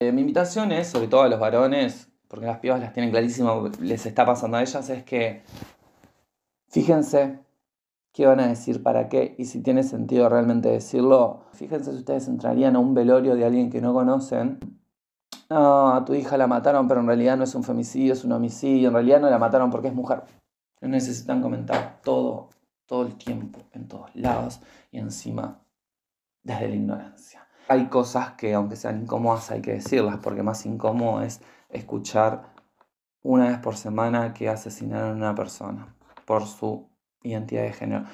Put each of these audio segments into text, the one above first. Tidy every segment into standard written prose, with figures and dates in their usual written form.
Mi invitación es, sobre todo a los varones, porque las pibas las tienen clarísimo, les está pasando a ellas, es que fíjense qué van a decir, para qué, y si tiene sentido realmente decirlo. Fíjense si ustedes entrarían a un velorio de alguien que no conocen. No, a tu hija la mataron, pero en realidad no es un femicidio, es un homicidio. En realidad no la mataron porque es mujer. No necesitan comentar todo el tiempo, en todos lados, y encima desde la ignorancia. Hay cosas que, aunque sean incómodas, hay que decirlas, porque más incómodo es escuchar una vez por semana que asesinaron a una persona por su identidad de género.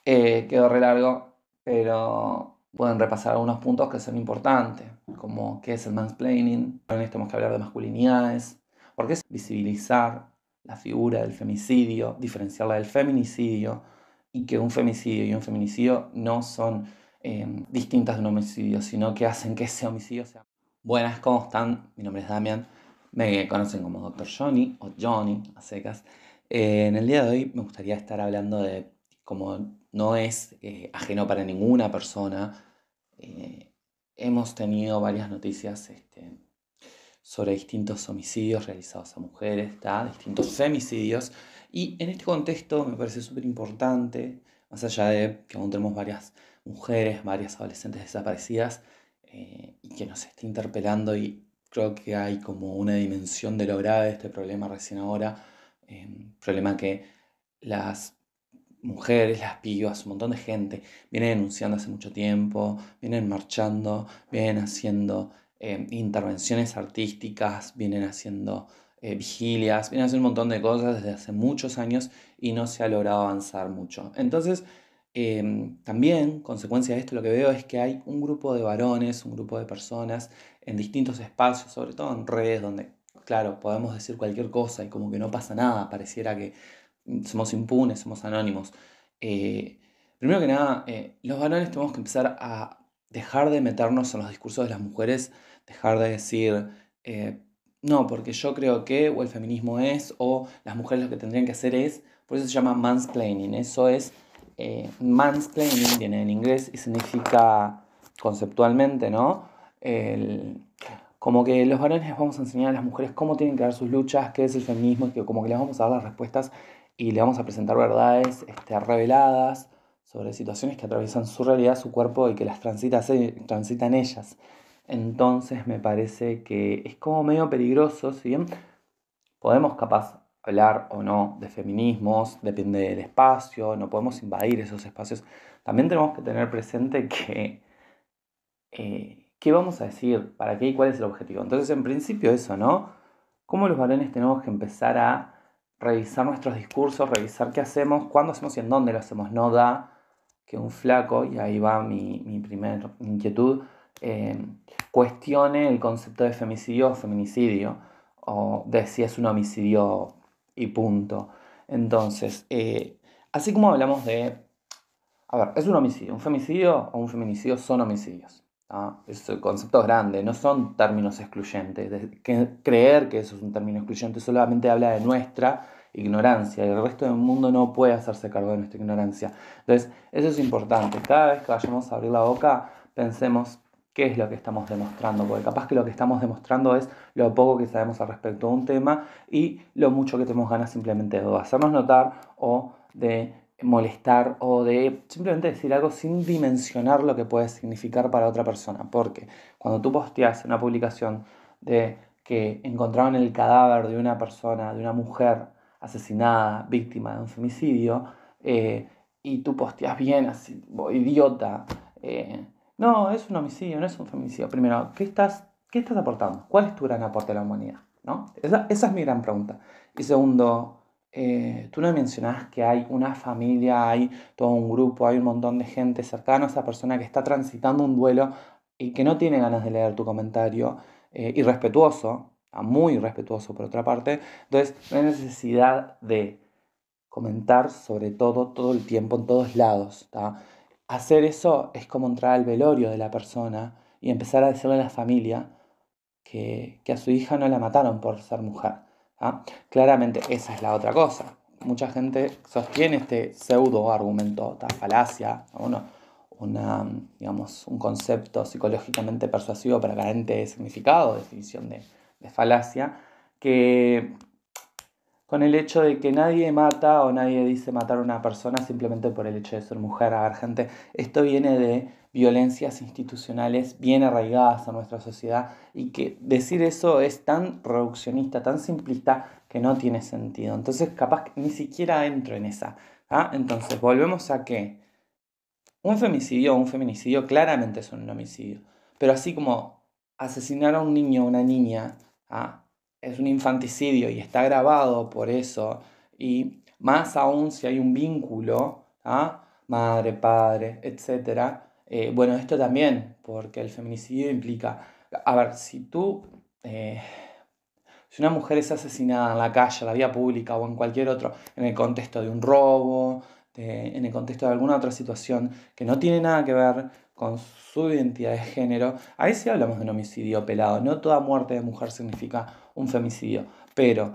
Quedó re largo, pero pueden repasar algunos puntos que son importantes, como qué es el mansplaining. En esto tenemos que hablar de masculinidades, porque es visibilizar la figura del femicidio, diferenciarla del feminicidio, y que un femicidio y un feminicidio no son distintas de un homicidio, sino que hacen que ese homicidio sea... Buenas, ¿cómo están? Mi nombre es Damian, me conocen como Dr. Johnny o Johnny a secas. En el día de hoy me gustaría estar hablando de, como no es ajeno para ninguna persona, eh, hemos tenido varias noticias sobre distintos homicidios realizados a mujeres, distintos femicidios, y en este contexto me parece súper importante, más allá de que aún tenemos varias mujeres, varias adolescentes desaparecidas, y que nos está interpelando, y creo que hay como una dimensión de lo grave de este problema recién ahora, problema que las mujeres, las pibas, un montón de gente viene denunciando hace mucho tiempo, vienen marchando, vienen haciendo intervenciones artísticas, vienen haciendo vigilias, vienen haciendo un montón de cosas desde hace muchos años y no se ha logrado avanzar mucho. Entonces, también, consecuencia de esto, lo que veo es que hay un grupo de varones, un grupo de personas en distintos espacios, sobre todo en redes, donde, claro, podemos decir cualquier cosa y como que no pasa nada, pareciera que somos impunes, somos anónimos. Eh, Primero que nada, los varones tenemos que empezar a dejar de meternos en los discursos de las mujeres, dejar de decir, no, porque yo creo que, o el feminismo es, o las mujeres lo que tendrían que hacer es, por eso se llama mansplaining. Eso es, mansplaining viene en inglés y significa conceptualmente, ¿no? El, Como que los varones les vamos a enseñar a las mujeres cómo tienen que dar sus luchas, qué es el feminismo, y que como que les vamos a dar las respuestas y le vamos a presentar verdades reveladas sobre situaciones que atraviesan su realidad, su cuerpo y que las transitan ellas. Entonces me parece que es como medio peligroso, si bien podemos capaz hablar o no de feminismos, depende del espacio, no podemos invadir esos espacios, también tenemos que tener presente que qué vamos a decir, para qué y cuál es el objetivo. Entonces, en principio eso, ¿no? ¿Cómo los varones tenemos que empezar a revisar nuestros discursos, revisar qué hacemos, cuándo hacemos y en dónde lo hacemos? No da que un flaco, y ahí va mi primer inquietud, eh, cuestione el concepto de femicidio o feminicidio, o de si es un homicidio y punto. Entonces, así como hablamos de, a ver, ¿es un homicidio? ¿Un femicidio o un feminicidio son homicidios? Es conceptos grandes, no son términos excluyentes. Creer que eso es un término excluyente solamente habla de nuestra ignorancia, y el resto del mundo no puede hacerse cargo de nuestra ignorancia. Entonces, eso es importante. Cada vez que vayamos a abrir la boca, pensemos qué es lo que estamos demostrando, porque capaz que lo que estamos demostrando es lo poco que sabemos al respecto de un tema y lo mucho que tenemos ganas simplemente de hacernos notar o de molestar o de simplemente decir algo sin dimensionar lo que puede significar para otra persona. Porque cuando tú posteas una publicación de que encontraron el cadáver de una persona, de una mujer asesinada, víctima de un femicidio, y tú posteas bien así, idiota, no, es un homicidio, no es un femicidio. Primero, qué estás aportando? ¿Cuál es tu gran aporte a la humanidad? ¿No? Esa es mi gran pregunta. Y segundo, tú no mencionás que hay una familia, hay todo un grupo, hay un montón de gente cercana a esa persona que está transitando un duelo y que no tiene ganas de leer tu comentario, irrespetuoso, muy irrespetuoso por otra parte. Entonces, no hay necesidad de comentar sobre todo el tiempo, en todos lados. Hacer eso es como entrar al velorio de la persona y empezar a decirle a la familia que a su hija no la mataron por ser mujer. Claramente esa es la otra cosa. Mucha gente sostiene este pseudo argumento, esta falacia, ¿no? digamos, un concepto psicológicamente persuasivo para carente de significado, definición de falacia, que con el hecho de que nadie mata o nadie dice matar a una persona simplemente por el hecho de ser mujer. A ver, gente, esto viene de violencias institucionales bien arraigadas a nuestra sociedad y que decir eso es tan reduccionista, tan simplista que no tiene sentido. Entonces, capaz que ni siquiera entro en esa. Entonces, volvemos a que un femicidio o un feminicidio claramente son un homicidio. Pero así como asesinar a un niño o una niña es un infanticidio y está grabado por eso, y más aún si hay un vínculo, madre, padre, etc. Bueno, esto también, porque el feminicidio implica, a ver, si una mujer es asesinada en la calle, en la vía pública o en cualquier otro, en el contexto de un robo, en el contexto de alguna otra situación que no tiene nada que ver con su identidad de género, ahí sí hablamos de un homicidio pelado. No toda muerte de mujer significa un femicidio, pero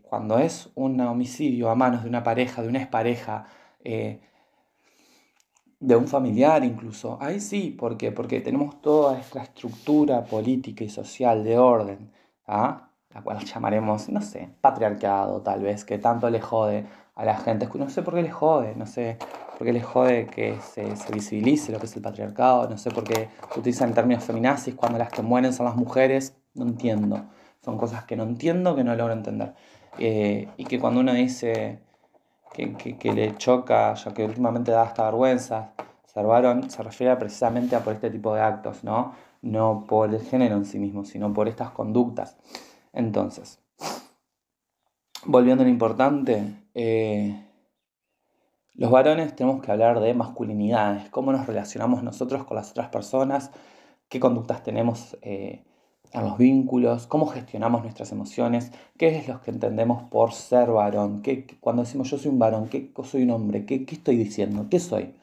cuando es un homicidio a manos de una pareja, de una expareja, de un familiar incluso, ahí sí, ¿por qué? Porque tenemos toda esta estructura política y social de orden, la cual llamaremos, no sé, patriarcado tal vez, que tanto le jode a la gente. No sé por qué le jode, no sé por qué le jode que se visibilice lo que es el patriarcado, no sé por qué utilizan términos feminazis cuando las que mueren son las mujeres, no entiendo. Son cosas que no entiendo, que no logro entender. Y que cuando uno dice que le choca, ya que últimamente da hasta vergüenza ser varón, se refiere precisamente a por este tipo de actos, ¿no? No por el género en sí mismo, sino por estas conductas. Entonces, volviendo a lo importante, los varones tenemos que hablar de masculinidades, cómo nos relacionamos nosotros con las otras personas, qué conductas tenemos en los vínculos, cómo gestionamos nuestras emociones, qué es lo que entendemos por ser varón, cuando decimos yo soy un varón, qué soy un hombre, qué estoy diciendo, qué soy.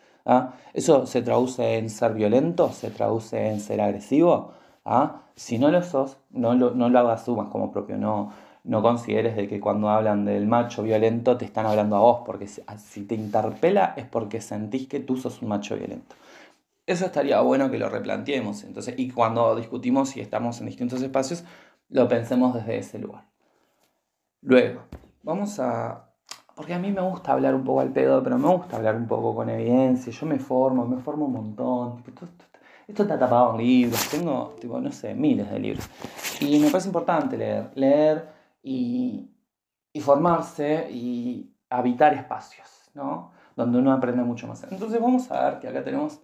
¿Eso se traduce en ser violento? ¿Se traduce en ser agresivo? Si no lo sos, no lo asumas como propio, no consideres de que cuando hablan del macho violento te están hablando a vos, porque si te interpela es porque sentís que tú sos un macho violento. Eso estaría bueno que lo replanteemos. Entonces, y cuando discutimos y estamos en distintos espacios, lo pensemos desde ese lugar. Luego, vamos a... Porque a mí me gusta hablar un poco al pedo, pero me gusta hablar un poco con evidencia. Yo me formo un montón. Esto está tapado en libros. Tengo, no sé, miles de libros. Y me parece importante leer y formarse y habitar espacios, ¿no? Donde uno aprende mucho más. Entonces vamos a ver que acá tenemos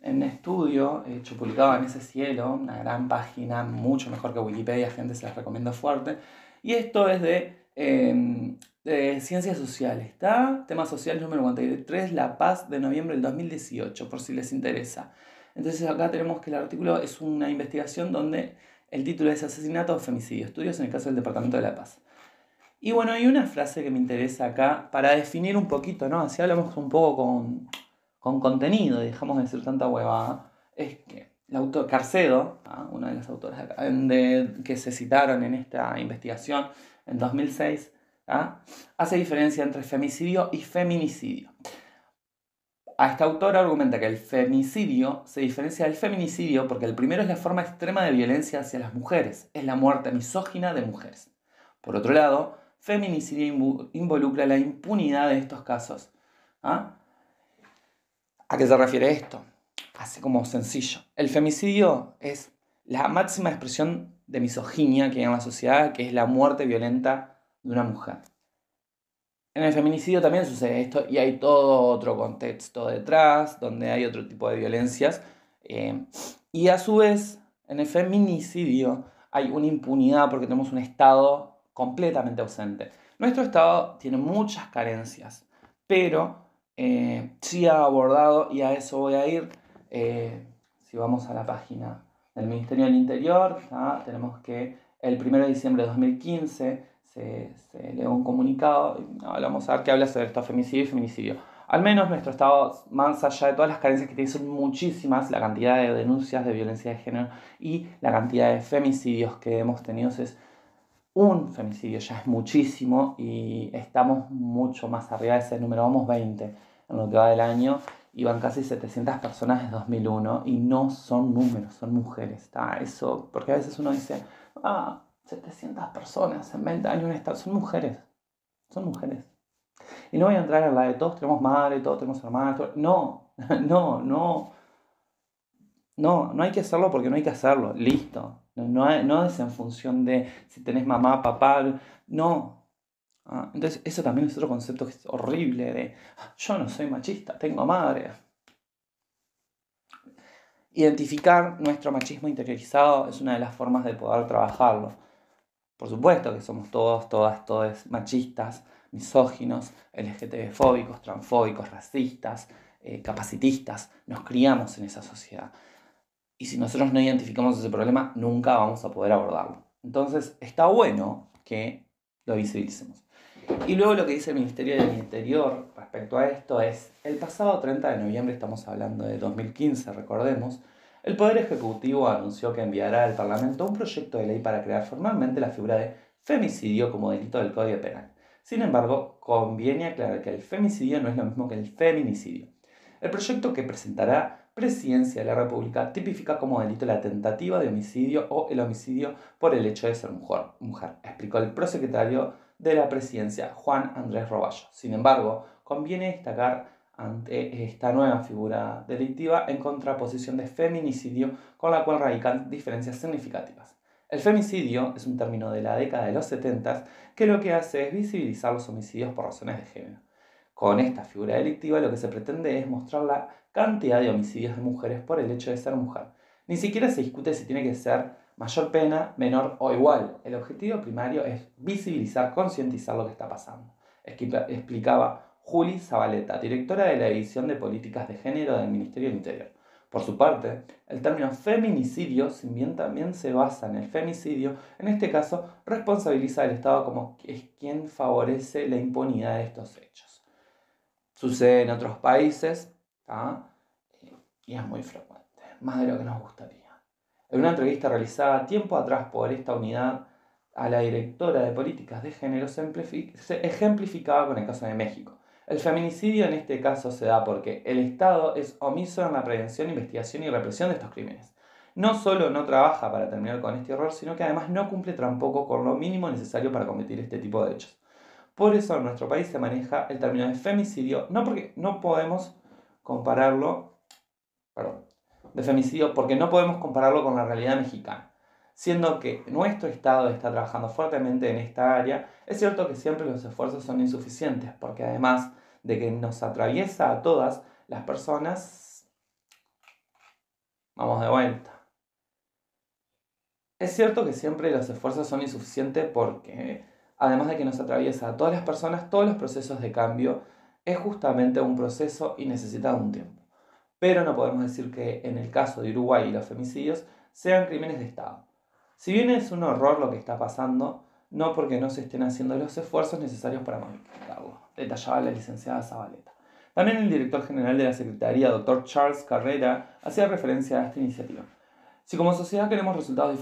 en un estudio hecho, publicado en Ese Cielo, una gran página, mucho mejor que Wikipedia, gente, se las recomiendo fuerte. Y esto es de Ciencias Sociales, ¿está? Tema social número 43, La Paz, de noviembre del 2018, por si les interesa. Entonces acá tenemos que el artículo es una investigación donde el título es Asesinato o Femicidio, estudios en el caso del Departamento de La Paz. Y bueno, hay una frase que me interesa acá para definir un poquito, ¿no? Así hablamos un poco con contenido, dejamos de decir tanta huevada. Es que el autor Carcedo, una de las autoras acá, que se citaron en esta investigación en 2006, hace diferencia entre femicidio y feminicidio. A esta autora argumenta que el femicidio se diferencia del feminicidio porque el primero es la forma extrema de violencia hacia las mujeres, es la muerte misógina de mujeres. Por otro lado, feminicidio involucra la impunidad de estos casos. ¿A qué se refiere esto? Así como sencillo. El femicidio es la máxima expresión de misoginia que hay en la sociedad, que es la muerte violenta de una mujer. En el feminicidio también sucede esto y hay todo otro contexto detrás, donde hay otro tipo de violencias. Y a su vez, en el feminicidio hay una impunidad porque tenemos un Estado completamente ausente. Nuestro Estado tiene muchas carencias, pero sí ha abordado, y a eso voy a ir, si vamos a la página del Ministerio del Interior, tenemos que el 1 de diciembre de 2015 se lee un comunicado, vamos a ver qué habla sobre esto, femicidio y feminicidio. Al menos nuestro Estado, más allá de todas las carencias que tiene, son muchísimas la cantidad de denuncias de violencia de género y la cantidad de femicidios que hemos tenido. Es un femicidio ya es muchísimo y estamos mucho más arriba de ese número, vamos 20 en lo que va del año. iban casi 700 personas desde 2001 y no son números, son mujeres. Eso, porque a veces uno dice, 700 personas en 20 años en estado, son mujeres. Y no voy a entrar en la de todos tenemos madre, todos tenemos hermanas. No, no hay que hacerlo porque no hay que hacerlo. Listo. No es en función de si tenés mamá, papá. No. Entonces, eso también es otro concepto que es horrible de yo no soy machista, tengo madre. Identificar nuestro machismo interiorizado es una de las formas de poder trabajarlo. Por supuesto que somos todos, todas machistas, misóginos, LGTB-fóbicos, transfóbicos, racistas, capacitistas. Nos criamos en esa sociedad. Y si nosotros no identificamos ese problema, nunca vamos a poder abordarlo. Entonces, está bueno que lo visibilicemos. Y luego lo que dice el Ministerio del Interior respecto a esto es, el pasado 30 de noviembre, estamos hablando de 2015, recordemos, el Poder Ejecutivo anunció que enviará al Parlamento un proyecto de ley para crear formalmente la figura de femicidio como delito del Código Penal. Sin embargo, conviene aclarar que el femicidio no es lo mismo que el feminicidio. El proyecto que presentará Presidencia de la República tipifica como delito la tentativa de homicidio o el homicidio por el hecho de ser mujer, explicó el prosecretario de la Presidencia, Juan Andrés Roballo. Sin embargo, conviene destacar ante esta nueva figura delictiva en contraposición de feminicidio, con la cual radican diferencias significativas. El femicidio es un término de la década de los 70 que lo que hace es visibilizar los homicidios por razones de género. Con esta figura delictiva lo que se pretende es mostrar la cantidad de homicidios de mujeres por el hecho de ser mujer. Ni siquiera se discute si tiene que ser mayor pena, menor o igual. El objetivo primario es visibilizar, concientizar lo que está pasando, explicaba Juli Zabaleta, directora de la División de Políticas de Género del Ministerio del Interior. Por su parte, el término feminicidio, si bien también se basa en el femicidio, en este caso responsabiliza al Estado como quien favorece la impunidad de estos hechos. Sucede en otros países, y es muy frecuente, más de lo que nos gustaría. En una entrevista realizada tiempo atrás por esta unidad a la directora de políticas de género se ejemplificaba con el caso de México. El feminicidio en este caso se da porque el Estado es omiso en la prevención, investigación y represión de estos crímenes. No solo no trabaja para terminar con este horror, sino que además no cumple tampoco con lo mínimo necesario para cometer este tipo de hechos. Por eso en nuestro país se maneja el término de femicidio, no porque no podemos compararlo, de femicidio, porque no podemos compararlo con la realidad mexicana. Siendo que nuestro Estado está trabajando fuertemente en esta área, es cierto que siempre los esfuerzos son insuficientes, porque además de que nos atraviesa a todas las personas, vamos de vuelta. Es cierto que siempre los esfuerzos son insuficientes porque, además de que nos atraviesa a todas las personas, todos los procesos de cambio es justamente un proceso y necesita un tiempo. Pero no podemos decir que en el caso de Uruguay y los femicidios sean crímenes de Estado. Si bien es un horror lo que está pasando, no porque no se estén haciendo los esfuerzos necesarios para modificarlo, detallaba la licenciada Zabaleta. También el director general de la Secretaría, Dr. Charles Carrera, hacía referencia a esta iniciativa. Si como sociedad queremos resultados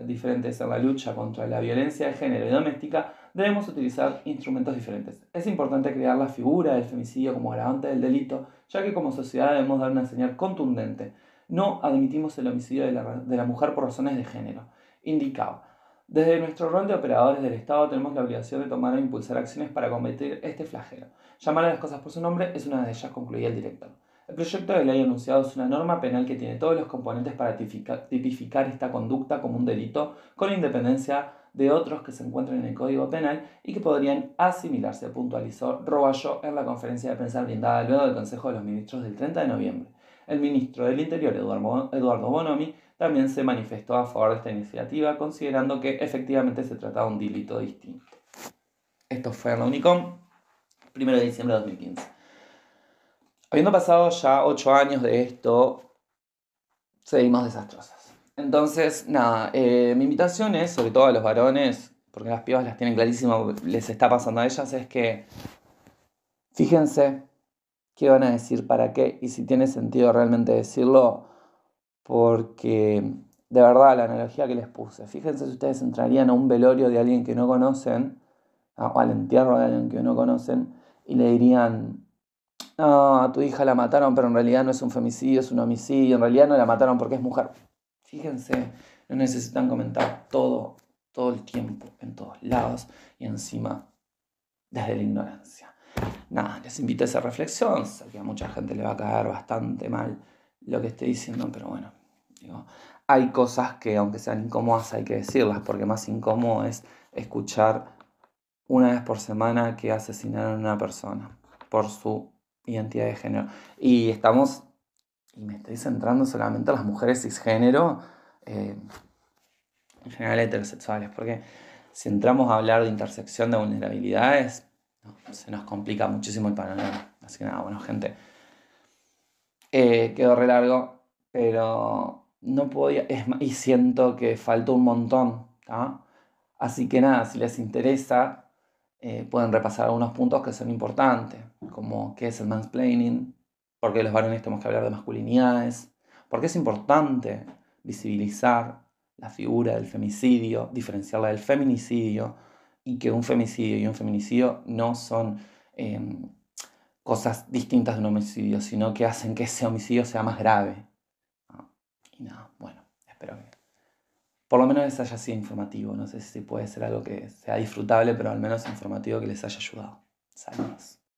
diferentes en la lucha contra la violencia de género y doméstica, debemos utilizar instrumentos diferentes. Es importante crear la figura del femicidio como agravante del delito, ya que como sociedad debemos dar una señal contundente. No admitimos el homicidio de la mujer por razones de género, indicaba. Desde nuestro rol de operadores del Estado tenemos la obligación de tomar e impulsar acciones para combatir este flagelo. Llamar a las cosas por su nombre es una de ellas, concluía el director. El proyecto de ley anunciado es una norma penal que tiene todos los componentes para tipificar esta conducta como un delito, con independencia de otros que se encuentren en el Código Penal y que podrían asimilarse, puntualizó Roballo en la conferencia de prensa brindada luego del Consejo de los Ministros del 30 de noviembre. El ministro del Interior, Eduardo Bonomi, también se manifestó a favor de esta iniciativa, considerando que efectivamente se trataba de un delito distinto. Esto fue en la Unicom, 1 de diciembre de 2015. Habiendo pasado ya 8 años de esto, seguimos desastrosas. Entonces, nada, mi invitación es, sobre todo a los varones, porque las pibas las tienen clarísimo, les está pasando a ellas, es que fíjense qué van a decir, para qué, y si tiene sentido realmente decirlo, porque de verdad la analogía que les puse, fíjense si ustedes entrarían a un velorio de alguien que no conocen, o al entierro de alguien que no conocen, y le dirían: no, a tu hija la mataron, pero en realidad no es un femicidio, es un homicidio, en realidad no la mataron porque es mujer. Fíjense, no necesitan comentar todo el tiempo, en todos lados y encima desde la ignorancia. Nada, les invito a esa reflexión, sé que a mucha gente le va a caer bastante mal lo que estoy diciendo, pero bueno, digo, hay cosas que aunque sean incómodas hay que decirlas, porque más incómodo es escuchar una vez por semana que asesinaron a una persona por su identidad de género. Y me estoy centrando solamente en las mujeres cisgénero, eh, en general heterosexuales, porque si entramos a hablar de intersección de vulnerabilidades, no, se nos complica muchísimo el panorama. Así que nada, bueno, gente, quedó re largo, pero no podía, y siento que faltó un montón, ¿tá? Así que nada, si les interesa, pueden repasar algunos puntos que son importantes, como qué es el mansplaining, por qué los varones tenemos que hablar de masculinidades, por qué es importante visibilizar la figura del femicidio, diferenciarla del feminicidio, y que un femicidio y un feminicidio no son cosas distintas de un homicidio, sino que hacen que ese homicidio sea más grave. ¿No? Y nada, bueno, espero que por lo menos les haya sido informativo. No sé si puede ser algo que sea disfrutable, pero al menos informativo que les haya ayudado. Saludos.